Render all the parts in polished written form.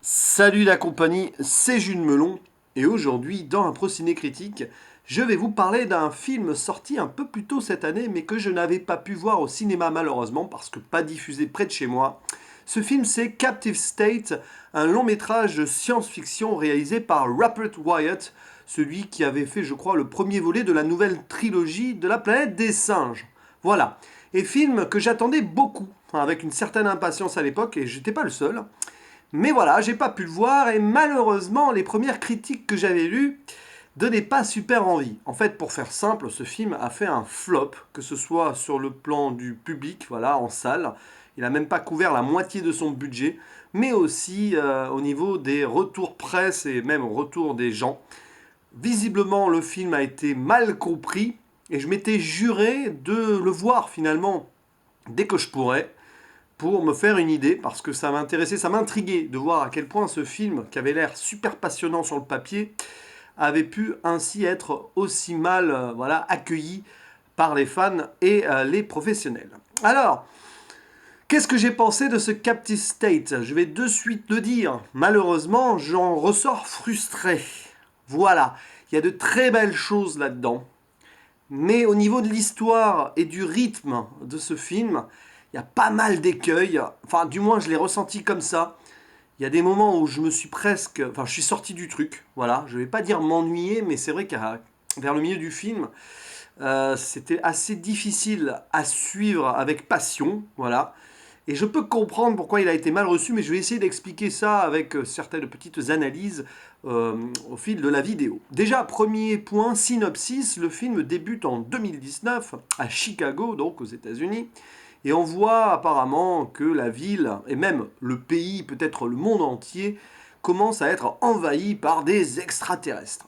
Salut la compagnie, c'est Jules Melon, et aujourd'hui, dans un Ciné Critique, je vais vous parler d'un film sorti un peu plus tôt cette année, mais que je n'avais pas pu voir au cinéma malheureusement, parce que pas diffusé près de chez moi. Ce film, c'est Captive State, un long métrage de science-fiction réalisé par Rupert Wyatt, celui qui avait fait, je crois, le premier volet de la nouvelle trilogie de la planète des singes. Voilà. Et film que j'attendais beaucoup, enfin, avec une certaine impatience à l'époque, et j'étais pas le seul. Mais voilà, j'ai pas pu le voir et malheureusement, les premières critiques que j'avais lues donnaient pas super envie. En fait, pour faire simple, ce film a fait un flop, que ce soit sur le plan du public, voilà, en salle. Il a même pas couvert la moitié de son budget, mais aussi au niveau des retours presse et même retours des gens. Visiblement, le film a été mal compris et je m'étais juré de le voir finalement dès que je pourrais pour me faire une idée, parce que ça m'intéressait, ça m'intriguait de voir à quel point ce film, qui avait l'air super passionnant sur le papier, avait pu ainsi être aussi mal voilà, accueilli par les fans et les professionnels. Alors, qu'est-ce que j'ai pensé de ce Captive State? Je vais de suite le dire. Malheureusement, j'en ressors frustré. Voilà, il y a de très belles choses là-dedans. Mais au niveau de l'histoire et du rythme de ce film, il y a pas mal d'écueils. Enfin, du moins, je l'ai ressenti comme ça. Il y a des moments où je me suis presque. Enfin, je suis sorti du truc. Voilà. Je vais pas dire m'ennuyer, mais c'est vrai qu'à vers le milieu du film, c'était assez difficile à suivre avec passion. Voilà. Et je peux comprendre pourquoi il a été mal reçu, mais je vais essayer d'expliquer ça avec certaines petites analyses euh, au fil de la vidéo. Déjà, premier point, synopsis, le film débute en 2019 à Chicago, donc aux États-Unis, et on voit apparemment que la ville, et même le pays, peut-être le monde entier, commence à être envahi par des extraterrestres.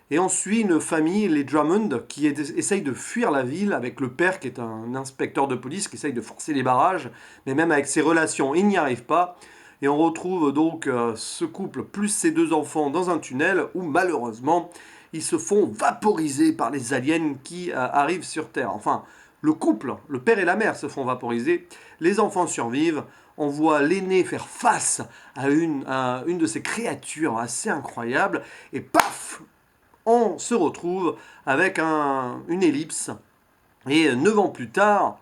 Et on suit une famille, les Drummond, qui essaye de fuir la ville avec le père qui est un inspecteur de police qui essaye de forcer les barrages, mais même avec ses relations, il n'y arrive pas. Et on retrouve donc ce couple plus ses deux enfants dans un tunnel où malheureusement ils se font vaporiser par les aliens qui arrivent sur Terre. Enfin, le couple, le père et la mère se font vaporiser, les enfants survivent, on voit l'aîné faire face à une de ces créatures assez incroyables, et paf, on se retrouve avec une ellipse. Et 9 ans plus tard,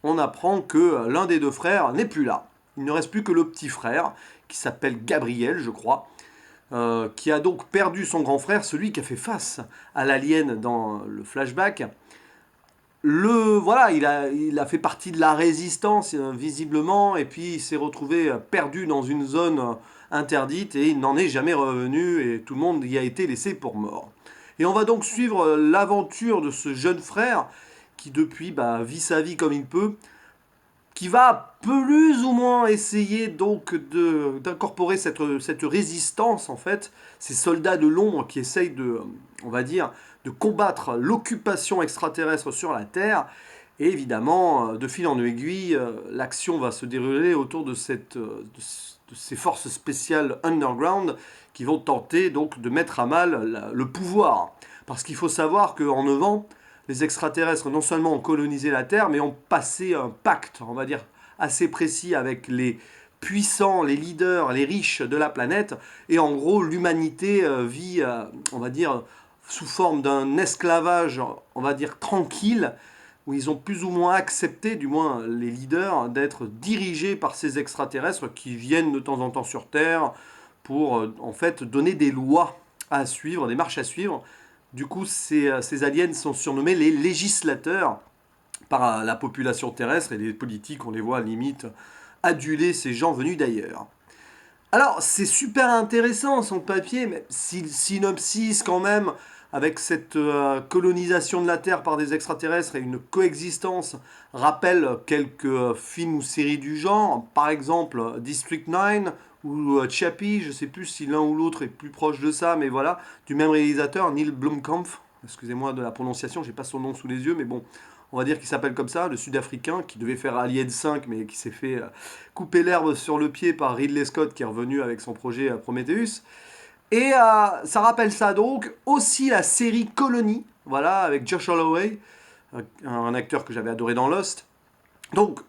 on apprend que l'un des deux frères n'est plus là. Il ne reste plus que le petit frère, qui s'appelle Gabriel, je crois, qui a donc perdu son grand frère, celui qui a fait face à l'alien dans le flashback. Voilà, il a fait partie de la résistance visiblement, et puis il s'est retrouvé perdu dans une zone interdite et il n'en est jamais revenu et tout le monde y a été laissé pour mort. Et on va donc suivre l'aventure de ce jeune frère qui depuis vit sa vie comme il peut, qui va plus ou moins essayer donc d'incorporer cette résistance en fait, ces soldats de l'ombre qui essayent de, on va dire, de combattre l'occupation extraterrestre sur la Terre. Et évidemment, de fil en aiguille, l'action va se dérouler autour de ces forces spéciales underground qui vont tenter donc de mettre à mal le pouvoir. Parce qu'il faut savoir qu'en 9 ans, les extraterrestres non seulement ont colonisé la Terre, mais ont passé un pacte, on va dire, assez précis avec les puissants, les leaders, les riches de la planète. Et en gros, l'humanité vit, on va dire, sous forme d'un esclavage, on va dire, tranquille, où ils ont plus ou moins accepté, du moins les leaders, d'être dirigés par ces extraterrestres qui viennent de temps en temps sur Terre pour, en fait, donner des lois à suivre, des marches à suivre. Du coup, ces aliens sont surnommés les législateurs par la population terrestre et les politiques, on les voit limite aduler ces gens venus d'ailleurs. Alors, c'est super intéressant son papier, mais synopsis quand même, avec cette colonisation de la Terre par des extraterrestres et une coexistence, rappelle quelques films ou séries du genre, par exemple District 9 ou Chappie, je sais plus si l'un ou l'autre est plus proche de ça, mais voilà, du même réalisateur, Neil Blomkamp, excusez-moi de la prononciation, j'ai pas son nom sous les yeux, mais bon, on va dire qu'il s'appelle comme ça, le sud-africain, qui devait faire Alien 5, mais qui s'est fait couper l'herbe sur le pied par Ridley Scott, qui est revenu avec son projet Prometheus. Et ça rappelle ça donc, aussi la série Colony, voilà, avec Josh Holloway, un acteur que j'avais adoré dans Lost. Donc,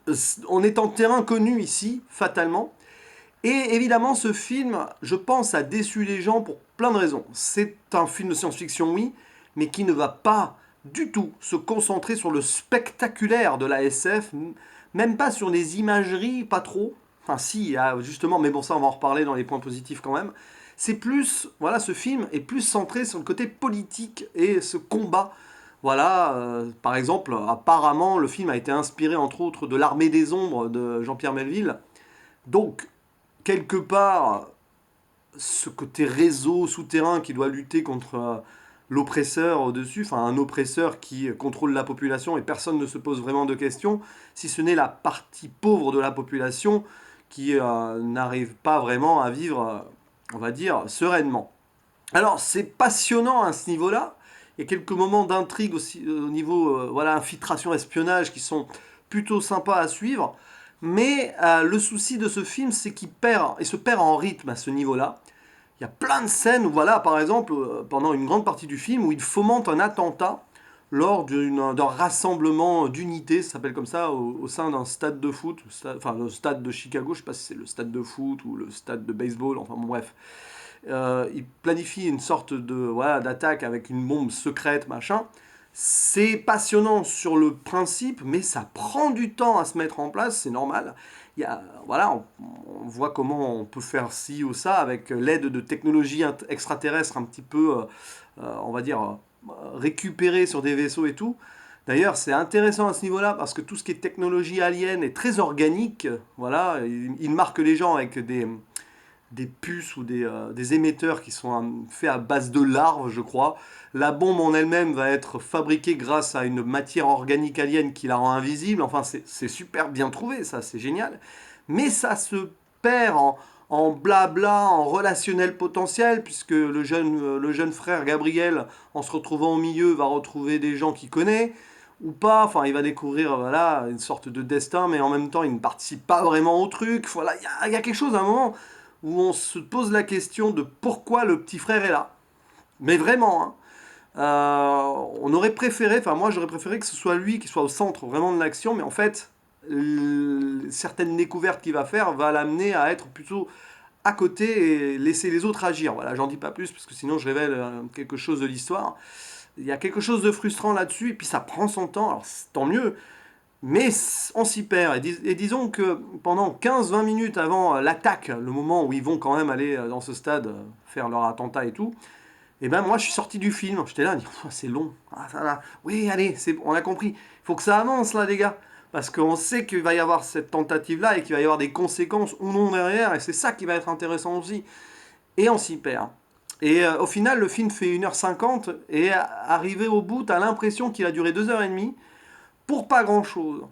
on est en terrain connu ici, fatalement. Et évidemment, ce film, je pense, a déçu les gens pour plein de raisons. C'est un film de science-fiction, oui, mais qui ne va pas du tout se concentrer sur le spectaculaire de la SF, même pas sur les imageries, pas trop. Enfin, si, il y a justement, mais bon, ça, on va en reparler dans les points positifs quand même. C'est plus, voilà, ce film est plus centré sur le côté politique et ce combat. Voilà, par exemple, apparemment, le film a été inspiré entre autres de L'Armée des Ombres de Jean-Pierre Melville. Donc, quelque part, ce côté réseau souterrain qui doit lutter contre l'oppresseur au-dessus, enfin un oppresseur qui contrôle la population et personne ne se pose vraiment de questions, si ce n'est la partie pauvre de la population qui n'arrive pas vraiment à vivre, on va dire, sereinement. Alors c'est passionnant à ce niveau-là, il y a quelques moments d'intrigue aussi au niveau voilà, infiltration, espionnage qui sont plutôt sympas à suivre, mais le souci de ce film c'est qu'il perd, il se perd en rythme à ce niveau-là. Il y a plein de scènes où, voilà, par exemple, pendant une grande partie du film, où il fomente un attentat lors d'un rassemblement d'unités, ça s'appelle comme ça, au sein d'un stade de foot, enfin le stade de Chicago, je ne sais pas si c'est le stade de foot ou le stade de baseball, enfin bon, bref. Il planifie une sorte de voilà, d'attaque avec une bombe secrète, machin. C'est passionnant sur le principe, mais ça prend du temps à se mettre en place, c'est normal. Voilà, on voit comment on peut faire ci ou ça avec l'aide de technologies extraterrestres un petit peu, on va dire, récupérées sur des vaisseaux et tout. D'ailleurs, c'est intéressant à ce niveau-là parce que tout ce qui est technologie alien est très organique. Voilà, il marque les gens avec des puces ou des émetteurs qui sont faits à base de larves, je crois. La bombe en elle-même va être fabriquée grâce à une matière organique alien qui la rend invisible. Enfin, c'est super bien trouvé, ça, c'est génial. Mais ça se perd en blabla, en relationnel potentiel, puisque le jeune frère Gabriel, en se retrouvant au milieu, va retrouver des gens qu'il connaît ou pas. Enfin, il va découvrir voilà, une sorte de destin, mais en même temps, il ne participe pas vraiment au truc. Voilà, il y a quelque chose à un moment où on se pose la question de pourquoi le petit frère est là. Mais vraiment, hein. On aurait préféré, enfin moi j'aurais préféré que ce soit lui qui soit au centre vraiment de l'action, mais en fait, certaines découvertes qu'il va faire va l'amener à être plutôt à côté et laisser les autres agir. Voilà, j'en dis pas plus parce que sinon je révèle quelque chose de l'histoire. Il y a quelque chose de frustrant là-dessus et puis ça prend son temps, alors tant mieux, mais on s'y perd. Et disons que pendant 15-20 minutes avant l'attaque, le moment où ils vont quand même aller dans ce stade faire leur attentat et tout, et ben moi je suis sorti du film. J'étais là, c'est long. Ah, ça va. Oui, allez, on a compris. Il faut que ça avance là, les gars. Parce qu'on sait qu'il va y avoir cette tentative-là et qu'il va y avoir des conséquences ou non derrière. Et c'est ça qui va être intéressant aussi. Et on s'y perd. Et au final, le film fait 1h50. Et arrivé au bout, t'as l'impression qu'il a duré 2h30 pour pas grand-chose.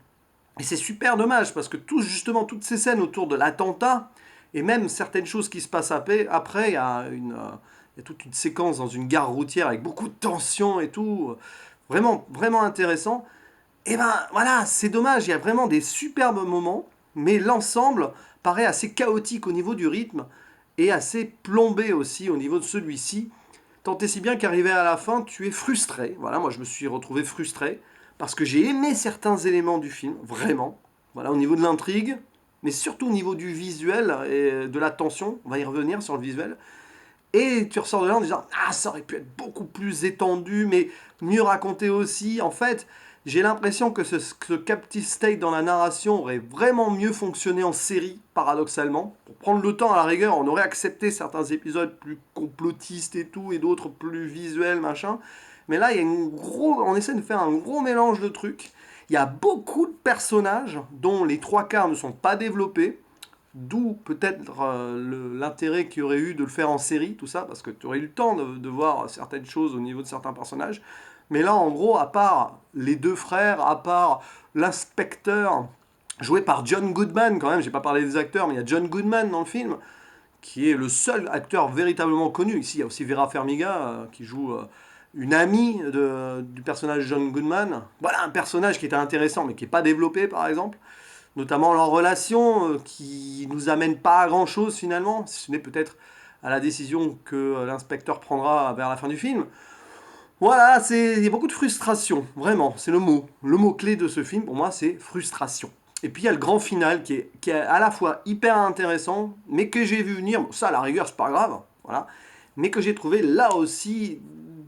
Et c'est super dommage parce que justement toutes ces scènes autour de l'attentat et même certaines choses qui se passent après, il y a toute une séquence dans une gare routière avec beaucoup de tension et tout, vraiment vraiment intéressant. Et ben voilà, c'est dommage, il y a vraiment des superbes moments, mais l'ensemble paraît assez chaotique au niveau du rythme et assez plombé aussi au niveau de celui-ci. Tant et si bien qu'arrivé à la fin, tu es frustré. Voilà, moi je me suis retrouvé frustré parce que j'ai aimé certains éléments du film, vraiment. Voilà, au niveau de l'intrigue, mais surtout au niveau du visuel et de la tension. On va y revenir sur le visuel. Et tu ressors de là en disant ah, ça aurait pu être beaucoup plus étendu, mais mieux raconté aussi. En fait, j'ai l'impression que ce captive state dans la narration aurait vraiment mieux fonctionné en série, paradoxalement. Pour prendre le temps, à la rigueur, on aurait accepté certains épisodes plus complotistes et tout, et d'autres plus visuels, machin. Mais là, il y a on essaie de faire un gros mélange de trucs. Il y a beaucoup de personnages dont les trois quarts ne sont pas développés. D'où peut-être l'intérêt qu'il y aurait eu de le faire en série, tout ça, parce que tu aurais eu le temps de voir certaines choses au niveau de certains personnages. Mais là, en gros, à part les deux frères, à part l'inspecteur, joué par John Goodman, quand même, j'ai pas parlé des acteurs, mais il y a John Goodman dans le film, qui est le seul acteur véritablement connu. Ici, il y a aussi Vera Farmiga, qui joue une amie du personnage John Goodman. Voilà un personnage qui était intéressant, mais qui n'est pas développé, par exemple. Notamment leur relation, qui nous amène pas à grand chose finalement, si ce n'est peut-être à la décision que l'inspecteur prendra vers la fin du film. Voilà, il y a beaucoup de frustration, vraiment, c'est le mot. Le mot clé de ce film, pour moi, c'est frustration. Et puis il y a le grand final qui est à la fois hyper intéressant, mais que j'ai vu venir, bon, ça à la rigueur c'est pas grave, voilà, mais que j'ai trouvé là aussi,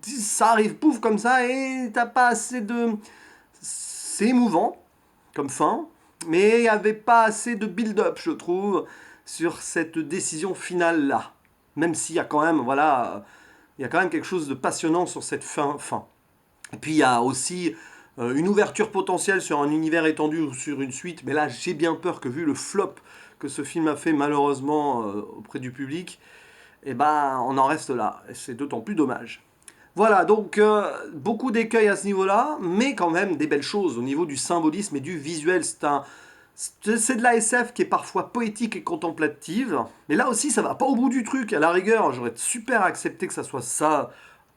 ça arrive pouf comme ça et t'as pas assez de... C'est émouvant comme fin, mais il n'y avait pas assez de build-up, je trouve, sur cette décision finale-là. Même s'il y a quand même, voilà, il y a quand même quelque chose de passionnant sur cette fin. Et puis il y a aussi une ouverture potentielle sur un univers étendu ou sur une suite, mais là j'ai bien peur que vu le flop que ce film a fait malheureusement auprès du public, eh ben on en reste là. Et c'est d'autant plus dommage. Voilà, donc beaucoup d'écueils à ce niveau-là, mais quand même des belles choses au niveau du symbolisme et du visuel. C'est de la SF qui est parfois poétique et contemplative, mais là aussi ça va pas au bout du truc. À la rigueur, j'aurais super accepté que ça soit ça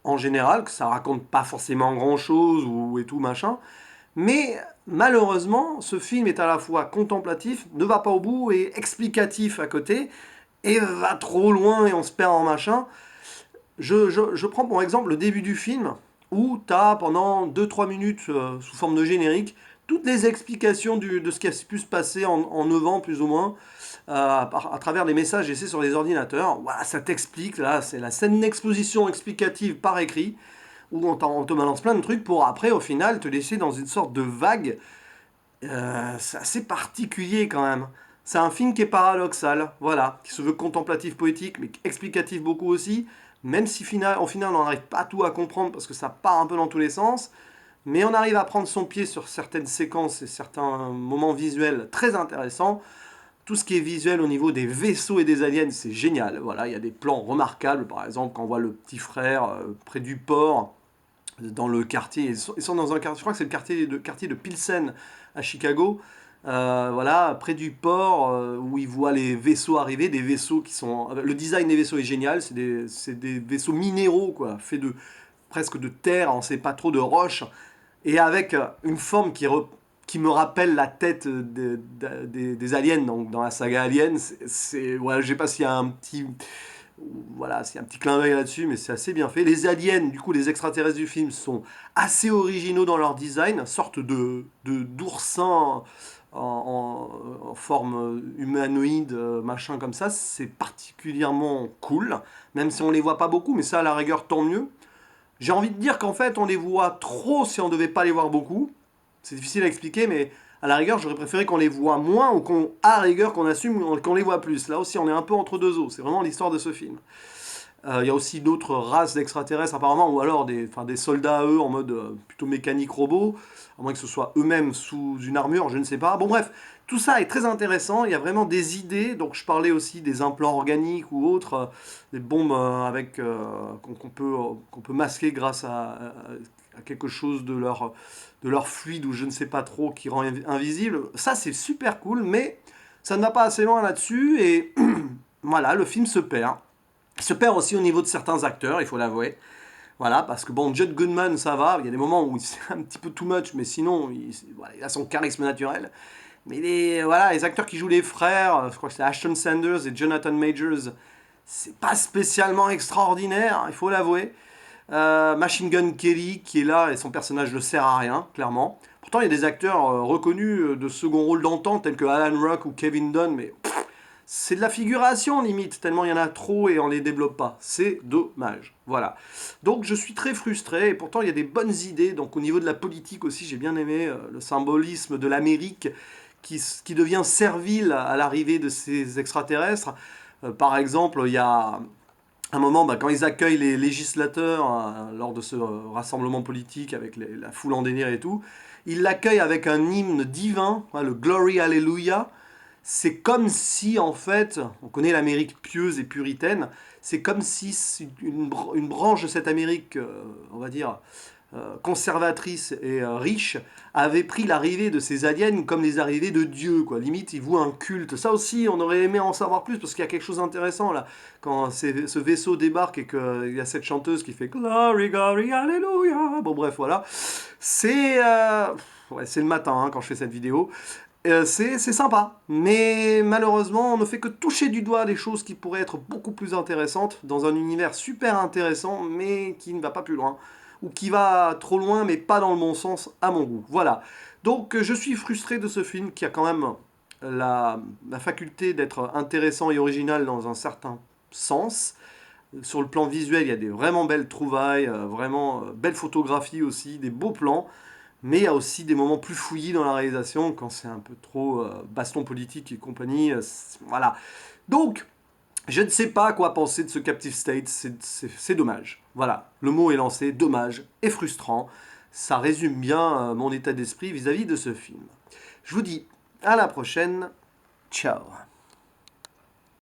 en général, que ça raconte pas forcément grand-chose ou et tout machin. Mais malheureusement, ce film est à la fois contemplatif, ne va pas au bout, et explicatif à côté, et va trop loin et on se perd en machin. Je prends pour exemple le début du film, où tu as pendant 2-3 minutes, sous forme de générique, toutes les explications de ce qui a pu se passer en 9 ans, plus ou moins, à travers des messages laissés sur les ordinateurs. Voilà, ça t'explique, là, c'est la scène d'exposition explicative par écrit, où on te balance plein de trucs pour après, au final, te laisser dans une sorte de vague. C'est assez particulier quand même. C'est un film qui est paradoxal, voilà, qui se veut contemplatif, poétique, mais explicatif beaucoup aussi, même si au final on n'arrive pas tout à comprendre parce que ça part un peu dans tous les sens, mais on arrive à prendre son pied sur certaines séquences et certains moments visuels très intéressants. Tout ce qui est visuel au niveau des vaisseaux et des aliens, c'est génial. Voilà, il y a des plans remarquables, par exemple quand on voit le petit frère près du port, dans le quartier. Ils sont dans un quartier, je crois que c'est le quartier de Pilsen à Chicago. Voilà, près du port où ils voient les vaisseaux arriver, des vaisseaux qui sont. Le design des vaisseaux est génial, c'est des vaisseaux minéraux, quoi, faits de presque de terre, on sait pas trop de roche, et avec une forme qui me rappelle la tête des aliens, donc dans la saga Alien. Ouais, je sais pas s'il y a un petit voilà, c'est un petit clin d'œil là-dessus, mais c'est assez bien fait. Les aliens, du coup, les extraterrestres du film sont assez originaux dans leur design, sorte d'oursins en forme humanoïde, machin comme ça. C'est particulièrement cool, même si on les voit pas beaucoup, mais ça, à la rigueur, tant mieux. J'ai envie de dire qu'en fait, on les voit trop si on devait pas les voir beaucoup. C'est difficile à expliquer, mais à la rigueur, j'aurais préféré qu'on les voit moins ou à la rigueur, qu'on assume qu'on les voit plus. Là aussi, on est un peu entre deux eaux. C'est vraiment l'histoire de ce film. Il y a aussi d'autres races d'extraterrestres apparemment, ou alors des soldats, eux, en mode plutôt mécanique robot, à moins que ce soit eux-mêmes sous une armure, je ne sais pas. Bon bref, tout ça est très intéressant, il y a vraiment des idées, donc je parlais aussi des implants organiques ou autres, des bombes qu'on peut masquer grâce à quelque chose de leur fluide ou je ne sais pas trop qui rend invisible. Ça c'est super cool, mais ça ne va pas assez loin là-dessus, et voilà, le film se perd. Il se perd aussi au niveau de certains acteurs, il faut l'avouer. Voilà, parce que bon, Judd Goodman, ça va, il y a des moments où c'est un petit peu too much, mais sinon, voilà, il a son charisme naturel. Mais voilà, les acteurs qui jouent les frères, je crois que c'est Ashton Sanders et Jonathan Majors, c'est pas spécialement extraordinaire, il faut l'avouer. Machine Gun Kelly qui est là et son personnage ne sert à rien, clairement. Pourtant, il y a des acteurs reconnus de second rôle d'antan, tels que Alan Ruck ou Kevin Dunn, mais c'est de la figuration limite, tellement il y en a trop et on les développe pas. C'est dommage. Voilà. Donc je suis très frustré et pourtant il y a des bonnes idées. Donc au niveau de la politique aussi, j'ai bien aimé le symbolisme de l'Amérique qui devient servile à l'arrivée de ces extraterrestres. Par exemple, il y a un moment, quand ils accueillent les législateurs lors de ce rassemblement politique avec la foule en délire et tout, ils l'accueillent avec un hymne divin, le Glory Hallelujah. C'est comme si, en fait, on connaît l'Amérique pieuse et puritaine, c'est comme si une branche de cette Amérique, on va dire, conservatrice et riche, avait pris l'arrivée de ces aliens comme les arrivées de Dieu, quoi. Limite, ils vouent un culte. Ça aussi, on aurait aimé en savoir plus, parce qu'il y a quelque chose d'intéressant, là. Quand ce vaisseau débarque et qu'il y a cette chanteuse qui fait Glory, Glory, Hallelujah. Bon, bref, voilà. C'est le matin, hein, quand je fais cette vidéo. C'est sympa, mais malheureusement, on ne fait que toucher du doigt des choses qui pourraient être beaucoup plus intéressantes dans un univers super intéressant, mais qui ne va pas plus loin, ou qui va trop loin, mais pas dans le bon sens à mon goût. Voilà. Donc je suis frustré de ce film qui a quand même la faculté d'être intéressant et original dans un certain sens. Sur le plan visuel, il y a des vraiment belles trouvailles, vraiment belle photographie aussi, des beaux plans. Mais il y a aussi des moments plus fouillis dans la réalisation, quand c'est un peu trop baston politique et compagnie. Voilà. Donc, je ne sais pas quoi penser de ce Captive State, c'est dommage. Voilà, le mot est lancé, dommage et frustrant. Ça résume bien mon état d'esprit vis-à-vis de ce film. Je vous dis à la prochaine. Ciao.